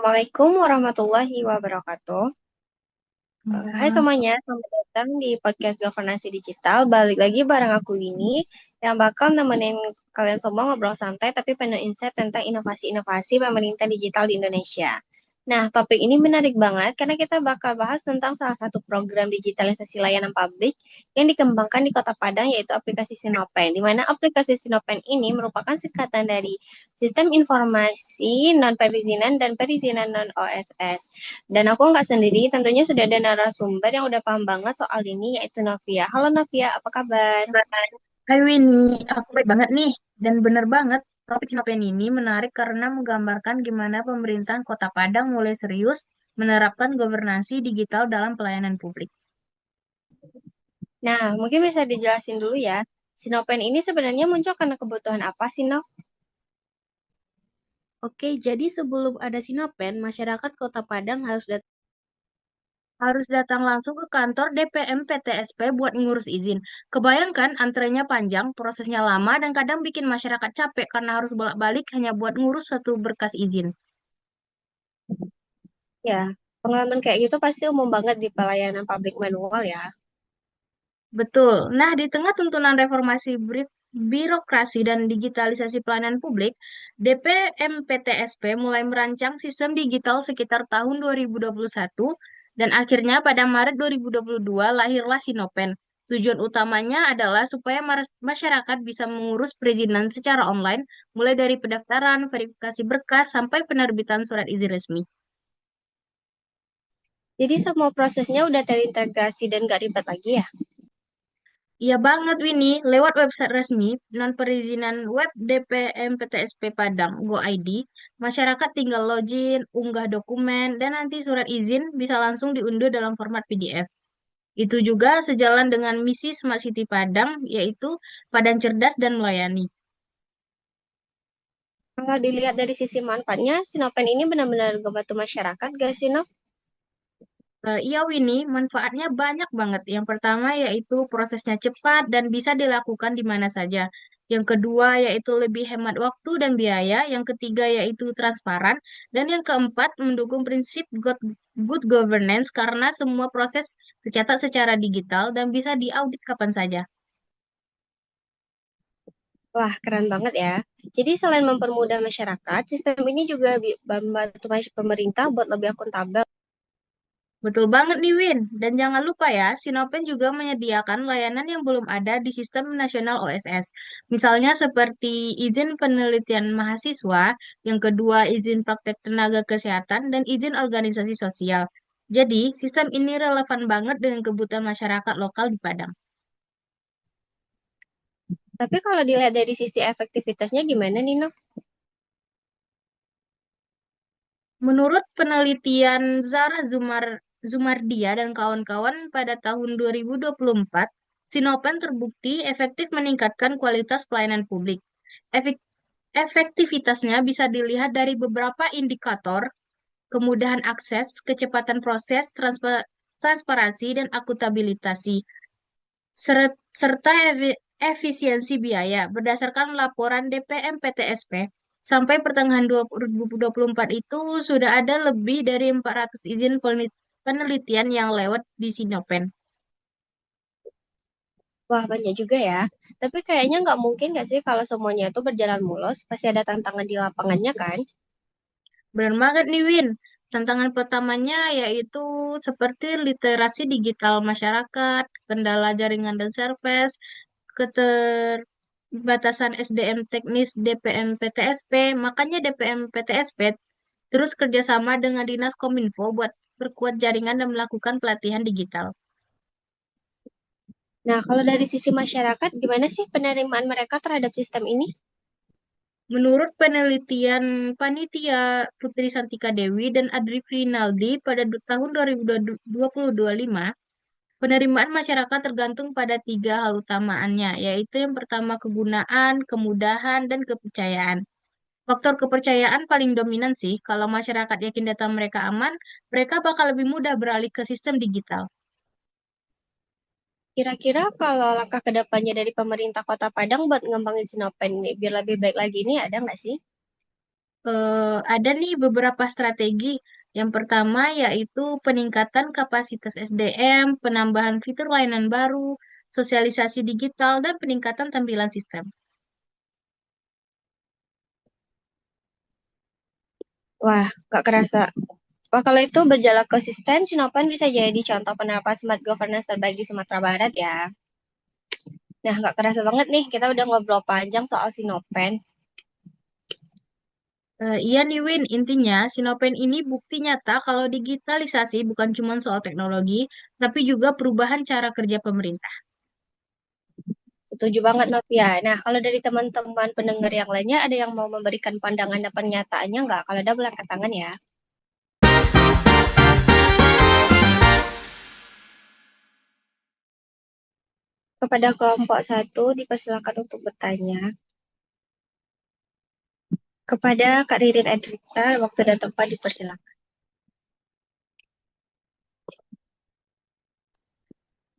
Assalamualaikum warahmatullahi wabarakatuh. Hai Waalaikumsalam. semuanya, selamat datang di podcast Governance Digital. Balik lagi bareng aku ini yang bakal nemenin kalian semua ngobrol santai tapi penuh insight tentang inovasi-inovasi pemerintah digital di Indonesia. Nah, topik ini menarik banget karena kita bakal bahas tentang salah satu program digitalisasi layanan publik yang dikembangkan di Kota Padang yaitu aplikasi Sinopen. Di mana aplikasi Sinopen ini merupakan singkatan dari Sistem Informasi Non-Perizinan dan Perizinan Non-OSS. Dan aku nggak sendiri, tentunya sudah ada narasumber yang udah paham banget soal ini, yaitu Novia. Halo Novia, apa kabar? Hai Winnie, aku baik banget nih. Dan bener banget, topik Sinopen ini menarik karena menggambarkan gimana pemerintahan Kota Padang mulai serius menerapkan governansi digital dalam pelayanan publik. Nah, mungkin bisa dijelasin dulu ya, Sinopen ini sebenarnya muncul karena kebutuhan apa sih, Nov? Oke, jadi sebelum ada Sinopen, masyarakat Kota Padang harus datang langsung ke kantor DPM PTSP buat ngurus izin. Kebayangkan antrenya panjang, prosesnya lama, dan kadang bikin masyarakat capek karena harus bolak-balik hanya buat ngurus satu berkas izin. Ya, pengalaman kayak gitu pasti umum banget di pelayanan publik manual ya. Betul. Nah, di tengah tuntunan reformasi birokrasi dan digitalisasi pelayanan publik, DPMPTSP mulai merancang sistem digital sekitar tahun 2021 dan akhirnya pada Maret 2022 lahirlah Sinopen. Tujuan utamanya adalah supaya masyarakat bisa mengurus perizinan secara online, mulai dari pendaftaran, verifikasi berkas, sampai penerbitan surat izin resmi. Jadi semua prosesnya udah terintegrasi dan gak ribet lagi ya. Iya banget, Winnie. Lewat website resmi non-perizinan web DPM PTSP Padang Go ID, masyarakat tinggal login, unggah dokumen, dan nanti surat izin bisa langsung diunduh dalam format PDF. Itu juga sejalan dengan misi Smart City Padang, yaitu Padang cerdas dan melayani. Kalau dilihat dari sisi manfaatnya, Sinopen ini benar-benar membantu masyarakat gak sih, Nov? Iya Winnie, manfaatnya banyak banget. Yang pertama yaitu prosesnya cepat dan bisa dilakukan di mana saja. Yang kedua yaitu lebih hemat waktu dan biaya. Yang ketiga yaitu transparan. Dan yang keempat mendukung prinsip good governance karena semua proses tercatat secara digital dan bisa diaudit kapan saja. Wah, keren banget ya. Jadi selain mempermudah masyarakat, sistem ini juga membantu pemerintah buat lebih akuntabel. Betul banget nih Win. Dan jangan lupa ya, Sinopen juga menyediakan layanan yang belum ada di sistem nasional OSS. Misalnya seperti izin penelitian mahasiswa, yang kedua izin praktek tenaga kesehatan, dan izin organisasi sosial. Jadi, sistem ini relevan banget dengan kebutuhan masyarakat lokal di Padang. Tapi kalau dilihat dari sisi efektivitasnya gimana nih, Nok? Menurut penelitian Zumardia dan kawan-kawan pada tahun 2024, Sinopen terbukti efektif meningkatkan kualitas pelayanan publik. Efek- Efektivitasnya bisa dilihat dari beberapa indikator, kemudahan akses, kecepatan proses, transparansi, dan akuntabilitasi, serta efisiensi biaya. Berdasarkan laporan DPM PTSP, sampai pertengahan 2024 itu sudah ada lebih dari 400 izin penelitian yang lewat di Sinopen. Wah, banyak juga ya. Tapi kayaknya nggak mungkin nggak sih kalau semuanya itu berjalan mulus, pasti ada tantangan di lapangannya kan? Benar banget nih Win. Tantangan pertamanya yaitu seperti literasi digital masyarakat, kendala jaringan dan service, keterbatasan SDM teknis DPM PTSP. Makanya DPM PTSP terus kerjasama dengan Dinas Kominfo buat perkuat jaringan dan melakukan pelatihan digital. Nah, kalau dari sisi masyarakat, gimana sih penerimaan mereka terhadap sistem ini? Menurut penelitian Panitia Putri Santika Dewi dan Adri Rinaldi pada tahun 2025, penerimaan masyarakat tergantung pada tiga hal utamaannya, yaitu yang pertama kegunaan, kemudahan, dan kepercayaan. Faktor kepercayaan paling dominan sih, kalau masyarakat yakin data mereka aman, mereka bakal lebih mudah beralih ke sistem digital. Kira-kira kalau langkah ke depannya dari pemerintah Kota Padang buat ngembangin Sinopen ini biar lebih baik lagi ini ada nggak sih? Ada nih beberapa strategi. Yang pertama yaitu peningkatan kapasitas SDM, penambahan fitur layanan baru, sosialisasi digital, dan peningkatan tampilan sistem. Wah, nggak kerasa. Wah, kalau itu berjalan konsisten, Sinopen bisa jadi contoh penerapan smart governance terbaik di Sumatera Barat ya. Nah, nggak kerasa banget nih, kita udah ngobrol panjang soal Sinopen. Iya nih Win, intinya Sinopen ini bukti nyata kalau digitalisasi bukan cuma soal teknologi, tapi juga perubahan cara kerja pemerintah. Setuju banget, Novia. Nah, kalau dari teman-teman pendengar yang lainnya, ada yang mau memberikan pandangan dan pernyataannya nggak? Kalau ada, boleh angkat tangan ya. Kepada kelompok satu, dipersilakan untuk bertanya. Kepada Kak Ririn Edrita, waktu dan tempat dipersilakan.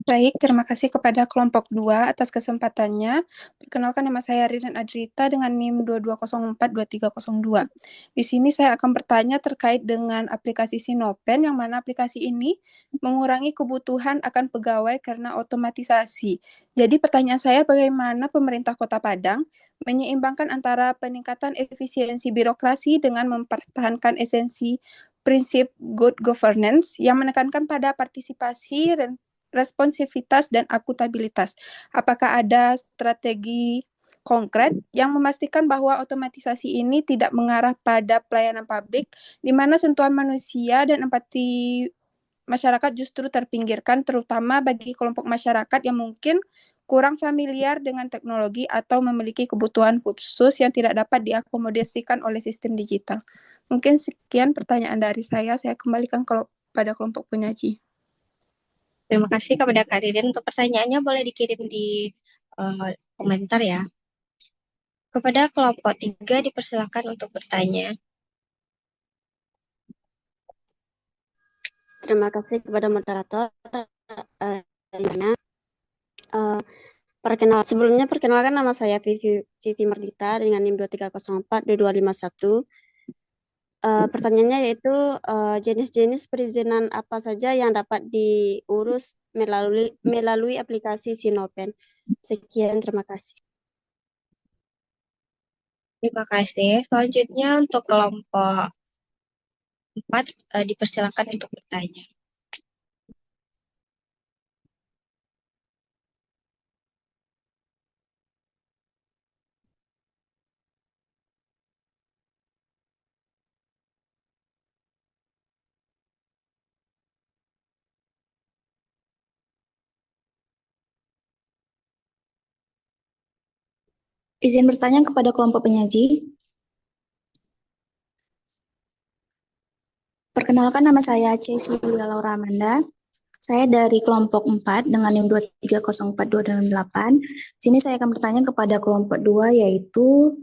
Baik, terima kasih kepada kelompok 2 atas kesempatannya. Perkenalkan, nama saya Ririn Adrita dengan NIM 22042302. Di sini saya akan bertanya terkait dengan aplikasi Sinopen, yang mana aplikasi ini mengurangi kebutuhan akan pegawai karena otomatisasi. Jadi pertanyaan saya, bagaimana pemerintah Kota Padang menyeimbangkan antara peningkatan efisiensi birokrasi dengan mempertahankan esensi prinsip good governance yang menekankan pada partisipasi, responsivitas, dan akuntabilitas. Apakah ada strategi konkret yang memastikan bahwa otomatisasi ini tidak mengarah pada pelayanan publik, di mana sentuhan manusia dan empati masyarakat justru terpinggirkan, terutama bagi kelompok masyarakat yang mungkin kurang familiar dengan teknologi atau memiliki kebutuhan khusus yang tidak dapat diakomodasikan oleh sistem digital. Mungkin sekian pertanyaan dari saya kembalikan pada kelompok penyaji. Terima kasih kepada Kak Ririn. Untuk pertanyaannya boleh dikirim di komentar ya. Kepada kelompok 3, dipersilakan untuk bertanya. Terima kasih kepada moderator. Sebelumnya perkenalkan, nama saya Vivi Mardita dengan NIM 23042251. Pertanyaannya yaitu jenis-jenis perizinan apa saja yang dapat diurus melalui aplikasi Sinopen. Sekian, terima kasih. Terima kasih. Selanjutnya untuk kelompok 4, dipersilakan untuk bertanya. Izin bertanya kepada kelompok penyaji. Perkenalkan, nama saya Cecilia Laura Amanda. Saya dari kelompok 4 dengan NIM 230428. Sini saya akan bertanya kepada kelompok 2, yaitu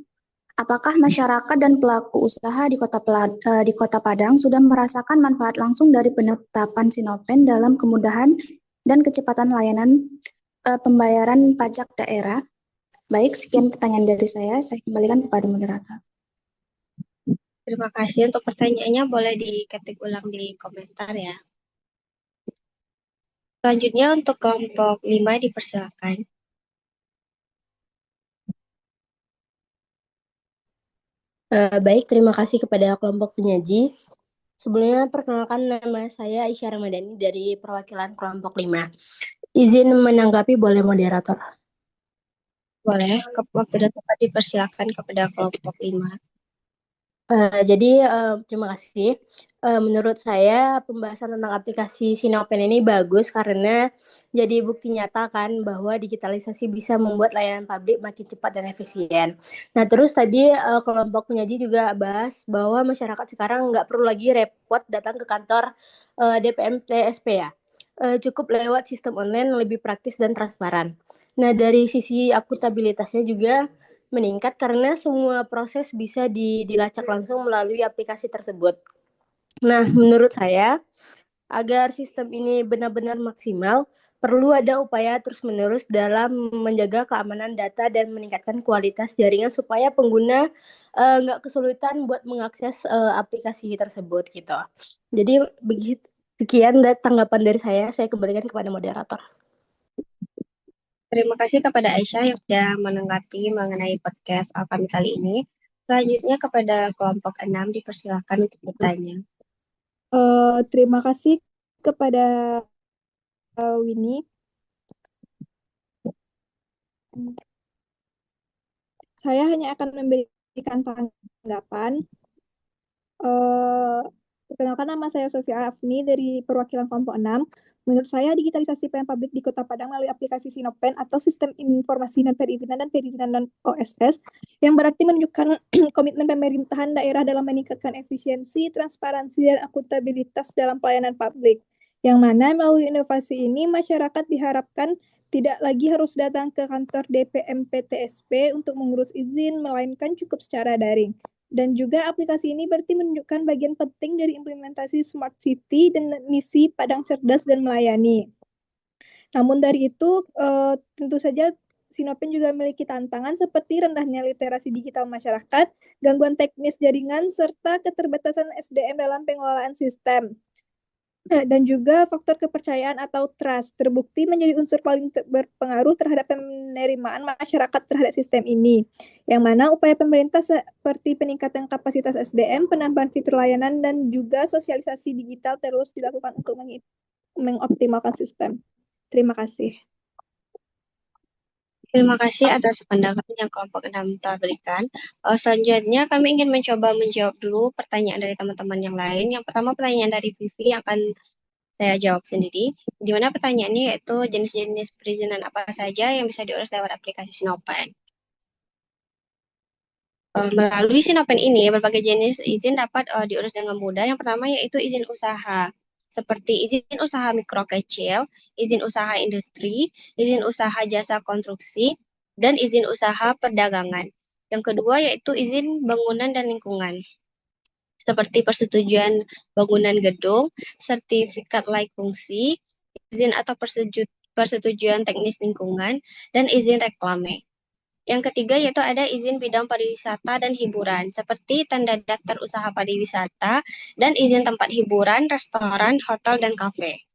apakah masyarakat dan pelaku usaha di Kota Padang sudah merasakan manfaat langsung dari penetapan Sinopen dalam kemudahan dan kecepatan layanan pembayaran pajak daerah? Baik, sekian pertanyaan dari saya kembalikan kepada moderator. Terima kasih. Untuk pertanyaannya boleh diketik ulang di komentar ya. Selanjutnya untuk kelompok 5, dipersilakan. Baik, terima kasih kepada kelompok penyaji. Sebelumnya perkenalkan, nama saya Aisyah Ramadhani dari perwakilan kelompok 5. Izin menanggapi boleh moderator? Boleh, waktu dan tempat dipersilakan kepada kelompok 5. Jadi terima kasih. Menurut saya pembahasan tentang aplikasi Sinopen ini bagus karena jadi bukti nyata kan bahwa digitalisasi bisa membuat layanan publik makin cepat dan efisien. Nah, terus tadi kelompok penyaji juga bahas bahwa masyarakat sekarang nggak perlu lagi repot datang ke kantor DPM TSP ya. Cukup lewat sistem online yang lebih praktis dan transparan. Nah, dari sisi akuntabilitasnya juga meningkat karena semua proses bisa dilacak langsung melalui aplikasi tersebut. Nah, menurut saya, agar sistem ini benar-benar maksimal, perlu ada upaya terus-menerus dalam menjaga keamanan data dan meningkatkan kualitas jaringan supaya pengguna nggak kesulitan buat mengakses aplikasi tersebut gitu. Jadi begitu, sekian tanggapan dari saya kembalikan kepada moderator. Terima kasih kepada Aisyah yang sudah menanggapi mengenai podcast kami kali ini. Selanjutnya kepada kelompok 6 dipersilakan untuk bertanya. Terima kasih kepada Winnie. Saya hanya akan memberikan tanggapan. Perkenalkan, nama saya Sofia Afni dari perwakilan kelompok 6. Menurut saya, digitalisasi pelayanan publik di Kota Padang melalui aplikasi Sinopen atau Sistem Informasi dan Perizinan non OSS yang berarti menunjukkan komitmen pemerintahan daerah dalam meningkatkan efisiensi, transparansi, dan akuntabilitas dalam pelayanan publik. Yang mana melalui inovasi ini, masyarakat diharapkan tidak lagi harus datang ke kantor DPM PTSP untuk mengurus izin, melainkan cukup secara daring. Dan juga aplikasi ini berarti menunjukkan bagian penting dari implementasi Smart City dan misi Padang Cerdas dan Melayani. Namun dari itu, tentu saja Sinopen juga memiliki tantangan seperti rendahnya literasi digital masyarakat, gangguan teknis jaringan, serta keterbatasan SDM dalam pengelolaan sistem. Dan juga faktor kepercayaan atau trust terbukti menjadi unsur paling berpengaruh terhadap penerimaan masyarakat terhadap sistem ini. Yang mana upaya pemerintah seperti peningkatan kapasitas SDM, penambahan fitur layanan, dan juga sosialisasi digital terus dilakukan untuk mengoptimalkan sistem. Terima kasih. Terima kasih atas pandangan yang kelompok 6 telah berikan. Selanjutnya kami ingin mencoba menjawab dulu pertanyaan dari teman-teman yang lain. Yang pertama pertanyaan dari Vivi yang akan saya jawab sendiri. Di mana pertanyaannya yaitu jenis-jenis perizinan apa saja yang bisa diurus lewat aplikasi Sinopen. Melalui Sinopen ini, berbagai jenis izin dapat diurus dengan mudah. Yang pertama yaitu izin usaha, seperti izin usaha mikro kecil, izin usaha industri, izin usaha jasa konstruksi, dan izin usaha perdagangan. Yang kedua yaitu izin bangunan dan lingkungan, seperti persetujuan bangunan gedung, sertifikat layak fungsi, izin atau persetujuan teknis lingkungan, dan izin reklame. Yang ketiga yaitu ada izin bidang pariwisata dan hiburan, seperti tanda daftar usaha pariwisata dan izin tempat hiburan, restoran, hotel, dan kafe.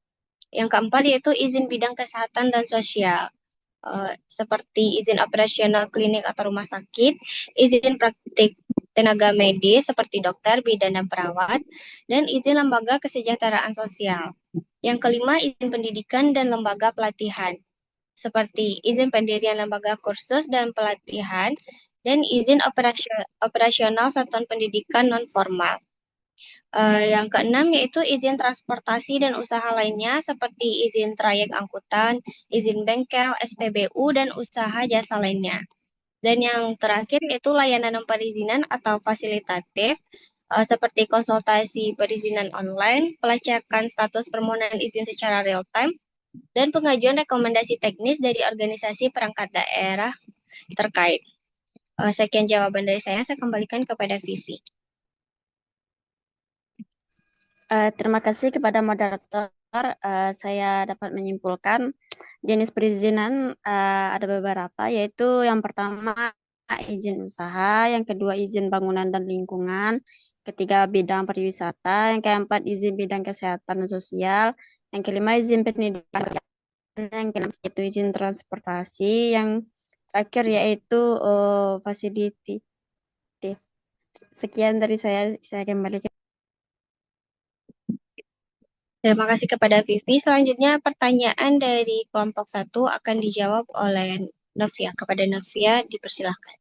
Yang keempat yaitu izin bidang kesehatan dan sosial, seperti izin operasional klinik atau rumah sakit, izin praktik tenaga medis seperti dokter, bidan, dan perawat, dan izin lembaga kesejahteraan sosial. Yang kelima, izin pendidikan dan lembaga pelatihan, seperti izin pendirian lembaga kursus dan pelatihan, dan izin operasional satuan pendidikan non-formal. Yang keenam yaitu izin transportasi dan usaha lainnya, seperti izin trayek angkutan, izin bengkel, SPBU, dan usaha jasa lainnya. Dan yang terakhir yaitu layanan perizinan atau fasilitatif, seperti konsultasi perizinan online, pelacakan status permohonan izin secara real-time, dan pengajuan rekomendasi teknis dari organisasi perangkat daerah terkait. Sekian jawaban dari saya kembalikan kepada Vivi. Terima kasih kepada moderator. Saya dapat menyimpulkan jenis perizinan ada beberapa, yaitu yang pertama izin usaha, yang kedua izin bangunan dan lingkungan, ketiga bidang pariwisata, yang keempat izin bidang kesehatan dan sosial, yang kelima izin pendidikan, yang keenam yaitu izin transportasi, yang terakhir yaitu fasilitatif. Sekian dari saya kembali ke. Terima kasih kepada Vivi. Selanjutnya pertanyaan dari kelompok 1 akan dijawab oleh Novia. Kepada Novia dipersilahkan.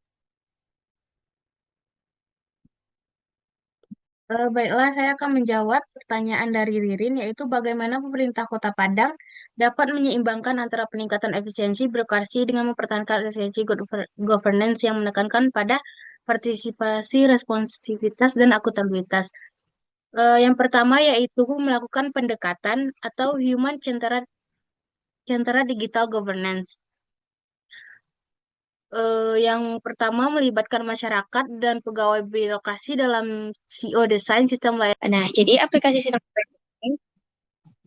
Baiklah, saya akan menjawab pertanyaan dari Ririn, yaitu bagaimana pemerintah Kota Padang dapat menyeimbangkan antara peningkatan efisiensi birokrasi dengan mempertahankan esensi good governance yang menekankan pada partisipasi, responsivitas, dan akuntabilitas. Yang pertama yaitu melakukan pendekatan atau human-centered digital governance. Yang pertama melibatkan masyarakat dan pegawai birokrasi dalam CEO desain sistem layanan. Nah, jadi aplikasi Sinopen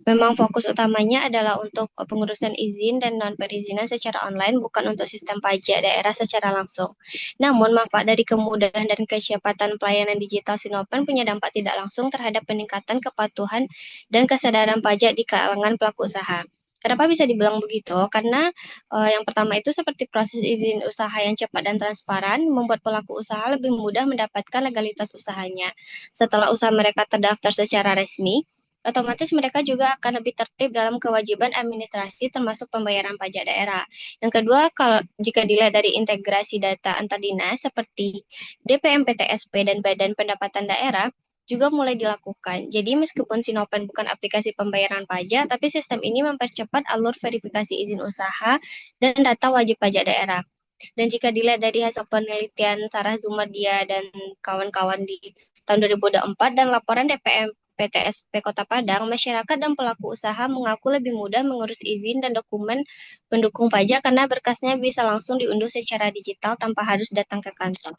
Memang fokus utamanya adalah untuk pengurusan izin dan non-perizinan secara online, bukan untuk sistem pajak daerah secara langsung. Namun, manfaat dari kemudahan dan kecepatan pelayanan digital Sinopen punya dampak tidak langsung terhadap peningkatan kepatuhan dan kesadaran pajak di kalangan pelaku usaha. Kenapa bisa dibilang begitu? Karena yang pertama itu seperti proses izin usaha yang cepat dan transparan, membuat pelaku usaha lebih mudah mendapatkan legalitas usahanya. Setelah usaha mereka terdaftar secara resmi, otomatis mereka juga akan lebih tertib dalam kewajiban administrasi termasuk pembayaran pajak daerah. Yang kedua, kalau jika dilihat dari integrasi data antar dinas seperti DPM PTSP dan Badan Pendapatan Daerah, juga mulai dilakukan. Jadi meskipun Sinopen bukan aplikasi pembayaran pajak, tapi sistem ini mempercepat alur verifikasi izin usaha dan data wajib pajak daerah. Dan jika dilihat dari hasil penelitian Sarah Zumardia dan kawan-kawan di tahun 2024 dan laporan DPM PTSP Kota Padang, masyarakat dan pelaku usaha mengaku lebih mudah mengurus izin dan dokumen pendukung pajak karena berkasnya bisa langsung diunduh secara digital tanpa harus datang ke kantor.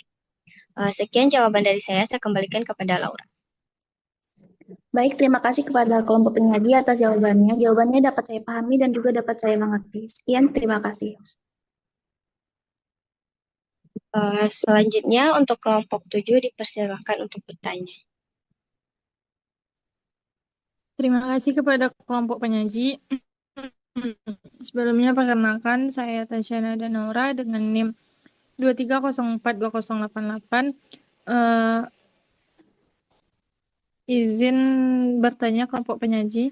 Sekian jawaban dari saya kembalikan kepada Laura. Baik, terima kasih kepada kelompok penyaji atas jawabannya. Jawabannya dapat saya pahami dan juga dapat saya mengerti. Sekian, terima kasih. Selanjutnya untuk kelompok 7 dipersilakan untuk bertanya. Terima kasih kepada kelompok penyaji. Sebelumnya perkenalkan saya Tasyana Danaura dengan NIM 23042088. Izin bertanya kelompok penyaji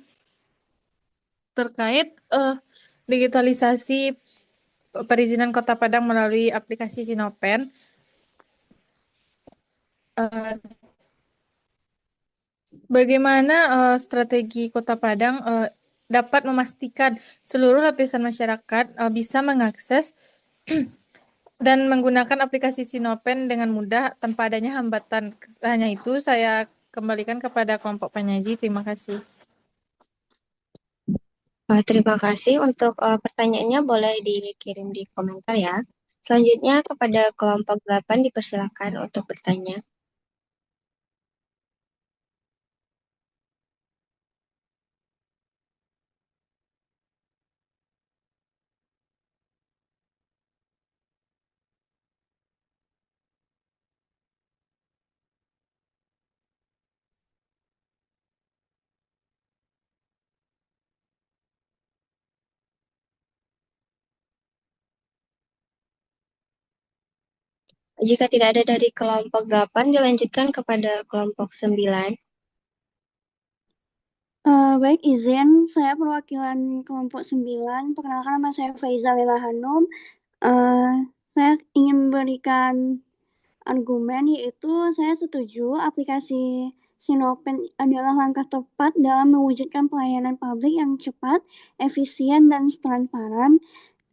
terkait digitalisasi perizinan Kota Padang melalui aplikasi Sinopen. Bagaimana strategi Kota Padang dapat memastikan seluruh lapisan masyarakat bisa mengakses dan menggunakan aplikasi Sinopen dengan mudah tanpa adanya hambatan. Hanya itu saya kembalikan kepada kelompok penyaji. Terima kasih. Terima kasih untuk pertanyaannya, boleh dikirim di komentar ya. Selanjutnya kepada kelompok 8 dipersilakan untuk bertanya. Jika tidak ada dari kelompok 8, dilanjutkan kepada kelompok 9. Baik, izin. Saya perwakilan kelompok 9. Perkenalkan, nama saya Faiza Lela Hanum. Saya ingin memberikan argumen, yaitu saya setuju aplikasi Sinopen adalah langkah tepat dalam mewujudkan pelayanan publik yang cepat, efisien, dan transparan.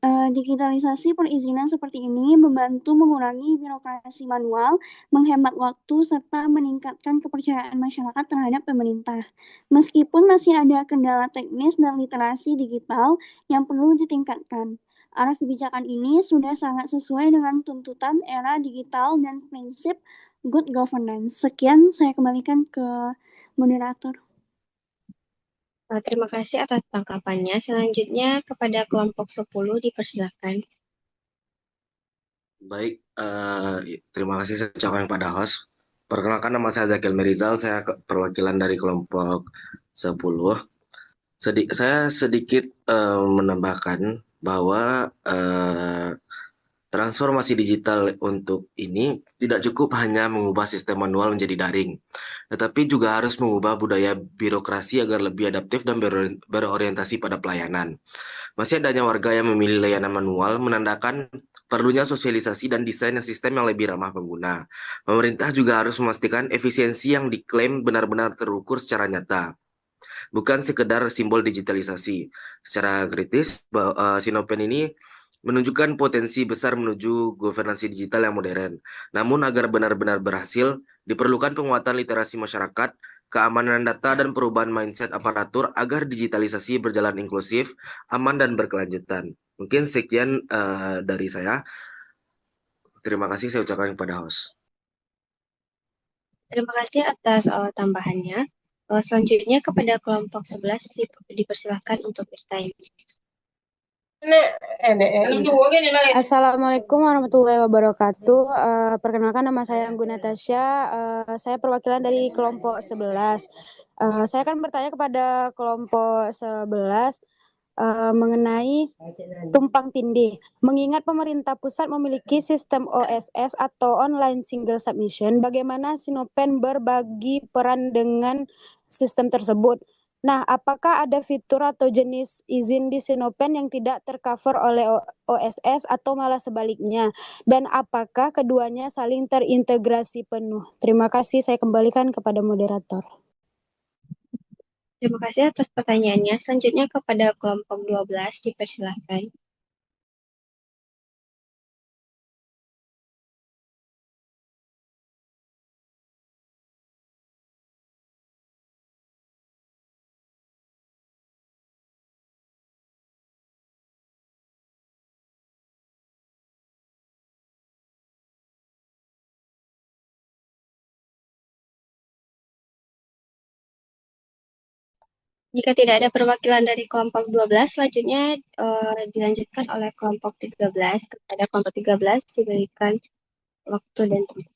Digitalisasi perizinan seperti ini membantu mengurangi birokrasi manual, menghemat waktu, serta meningkatkan kepercayaan masyarakat terhadap pemerintah. Meskipun masih ada kendala teknis dan literasi digital yang perlu ditingkatkan, arah kebijakan ini sudah sangat sesuai dengan tuntutan era digital dan prinsip good governance. Sekian, saya kembalikan ke moderator. Terima kasih atas tanggapannya. Selanjutnya kepada kelompok 10 dipersilakan. Baik, terima kasih saya ucapkan kepada host. Perkenalkan, nama saya Zakil Merizal, saya perwakilan dari kelompok 10. Saya sedikit menambahkan bahwa transformasi digital untuk ini tidak cukup hanya mengubah sistem manual menjadi daring, tetapi juga harus mengubah budaya birokrasi agar lebih adaptif dan berorientasi pada pelayanan. Masih adanya warga yang memilih layanan manual menandakan perlunya sosialisasi dan desain sistem yang lebih ramah pengguna. Pemerintah juga harus memastikan efisiensi yang diklaim benar-benar terukur secara nyata, bukan sekedar simbol digitalisasi. Secara kritis, Sinopen ini menunjukkan potensi besar menuju governansi digital yang modern. Namun agar benar-benar berhasil, diperlukan penguatan literasi masyarakat, keamanan data, dan perubahan mindset aparatur agar digitalisasi berjalan inklusif, aman, dan berkelanjutan. Mungkin sekian dari saya. Terima kasih saya ucapkan kepada host. Terima kasih atas tambahannya. Selanjutnya kepada kelompok 11 dipersilahkan untuk bertanya. Assalamualaikum warahmatullahi wabarakatuh. Perkenalkan nama saya Anggun Natasha. Saya perwakilan dari kelompok 11. Saya akan bertanya kepada kelompok 11 mengenai tumpang tindih. Mengingat pemerintah pusat memiliki sistem OSS atau Online Single Submission, bagaimana Sinopen berbagi peran dengan sistem tersebut? Nah, apakah ada fitur atau jenis izin di Sinopen yang tidak tercover oleh OSS atau malah sebaliknya? Dan apakah keduanya saling terintegrasi penuh? Terima kasih, saya kembalikan kepada moderator. Terima kasih atas pertanyaannya. Selanjutnya kepada kelompok 12 dipersilahkan. Jika tidak ada perwakilan dari kelompok 12, selanjutnya dilanjutkan oleh kelompok 13. Kepada kelompok 13 diberikan waktu dan tempat.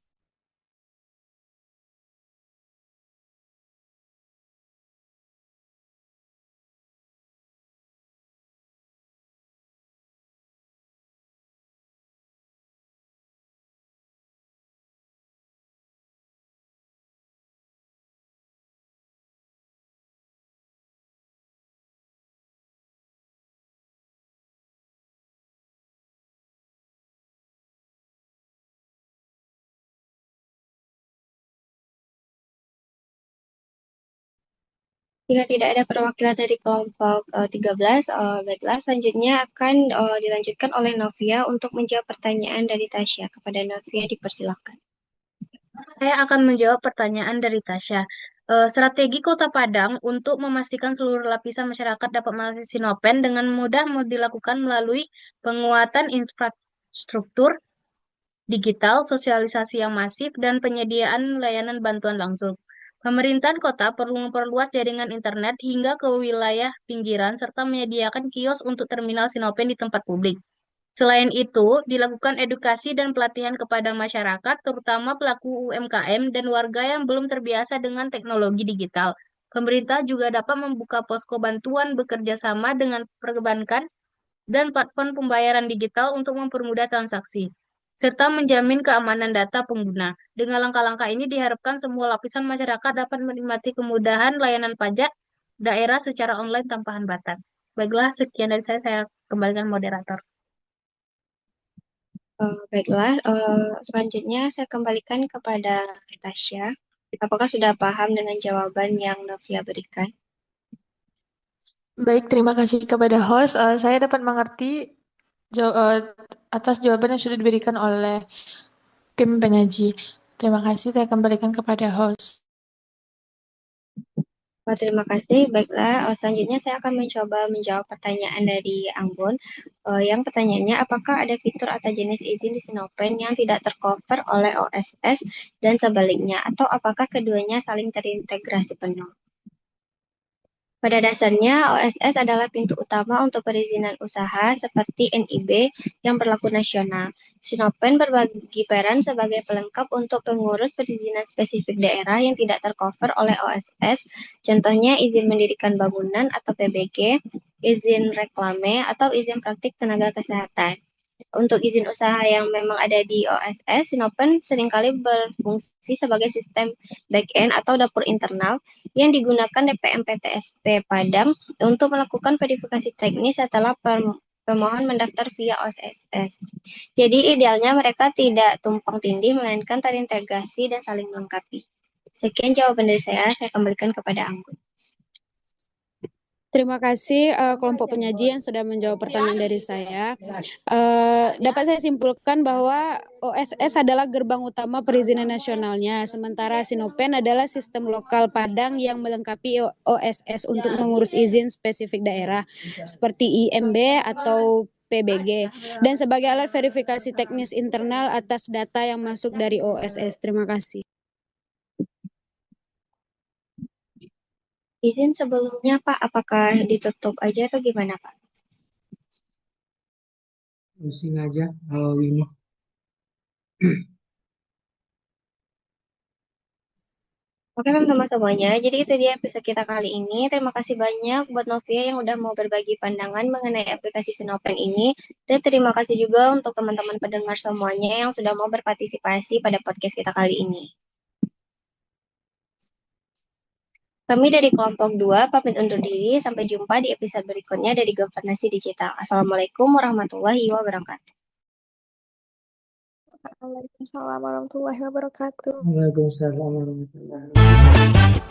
Jika tidak ada perwakilan dari kelompok 13, baiklah selanjutnya akan dilanjutkan oleh Novia untuk menjawab pertanyaan dari Tasya. Kepada Novia dipersilakan. Saya akan menjawab pertanyaan dari Tasya. Strategi Kota Padang untuk memastikan seluruh lapisan masyarakat dapat mengakses Sinopen dengan mudah dilakukan melalui penguatan infrastruktur digital, sosialisasi yang masif, dan penyediaan layanan bantuan langsung. Pemerintahan kota perlu memperluas jaringan internet hingga ke wilayah pinggiran serta menyediakan kios untuk terminal Sinopen di tempat publik. Selain itu, dilakukan edukasi dan pelatihan kepada masyarakat, terutama pelaku UMKM dan warga yang belum terbiasa dengan teknologi digital. Pemerintah juga dapat membuka posko bantuan bekerja sama dengan perbankan dan platform pembayaran digital untuk mempermudah transaksi, serta menjamin keamanan data pengguna. Dengan langkah-langkah ini diharapkan semua lapisan masyarakat dapat menikmati kemudahan layanan pajak daerah secara online tanpa hambatan. Baiklah, sekian dari saya kembalikan moderator. Baiklah, selanjutnya saya kembalikan kepada Tasya. Apakah sudah paham dengan jawaban yang Novia berikan? Baik, terima kasih kepada host. Saya dapat mengerti atas jawaban yang sudah diberikan oleh tim penyaji. Terima kasih, saya kembalikan kepada host. Terima kasih. Baiklah, selanjutnya saya akan mencoba menjawab pertanyaan dari Anggun. Yang pertanyaannya, apakah ada fitur atau jenis izin di Sinopen yang tidak tercover oleh OSS dan sebaliknya, atau apakah keduanya saling terintegrasi penuh? Pada dasarnya, OSS adalah pintu utama untuk perizinan usaha seperti NIB yang berlaku nasional. Sinopen berbagi peran sebagai pelengkap untuk pengurus perizinan spesifik daerah yang tidak tercover oleh OSS, contohnya izin mendirikan bangunan atau PBG, izin reklame, atau izin praktik tenaga kesehatan. Untuk izin usaha yang memang ada di OSS, Sinopen seringkali berfungsi sebagai sistem back-end atau dapur internal yang digunakan DPM PTSP Padang untuk melakukan verifikasi teknis setelah pemohon mendaftar via OSS. Jadi idealnya mereka tidak tumpang tindih, melainkan terintegrasi dan saling melengkapi. Sekian jawaban dari saya kembalikan kepada Anggun. Terima kasih kelompok penyaji yang sudah menjawab pertanyaan dari saya. Dapat saya simpulkan bahwa OSS adalah gerbang utama perizinan nasionalnya, sementara Sinopen adalah sistem lokal Padang yang melengkapi OSS untuk mengurus izin spesifik daerah, seperti IMB atau PBG, dan sebagai alat verifikasi teknis internal atas data yang masuk dari OSS. Terima kasih. Izin sebelumnya Pak, apakah ditutup aja atau gimana Pak? Pusing aja kalau ini. Oke teman-teman semuanya, jadi itu dia episode kita kali ini. Terima kasih banyak buat Novia yang udah mau berbagi pandangan mengenai aplikasi Sinopen ini. Dan terima kasih juga untuk teman-teman pendengar semuanya yang sudah mau berpartisipasi pada podcast kita kali ini. Kami dari kelompok 2 pamit undur diri. Sampai jumpa di episode berikutnya dari Governansi Digital. Assalamualaikum warahmatullahi wabarakatuh. Waalaikumsalam warahmatullahi wabarakatuh. Waalaikumsalam warahmatullahi wabarakatuh.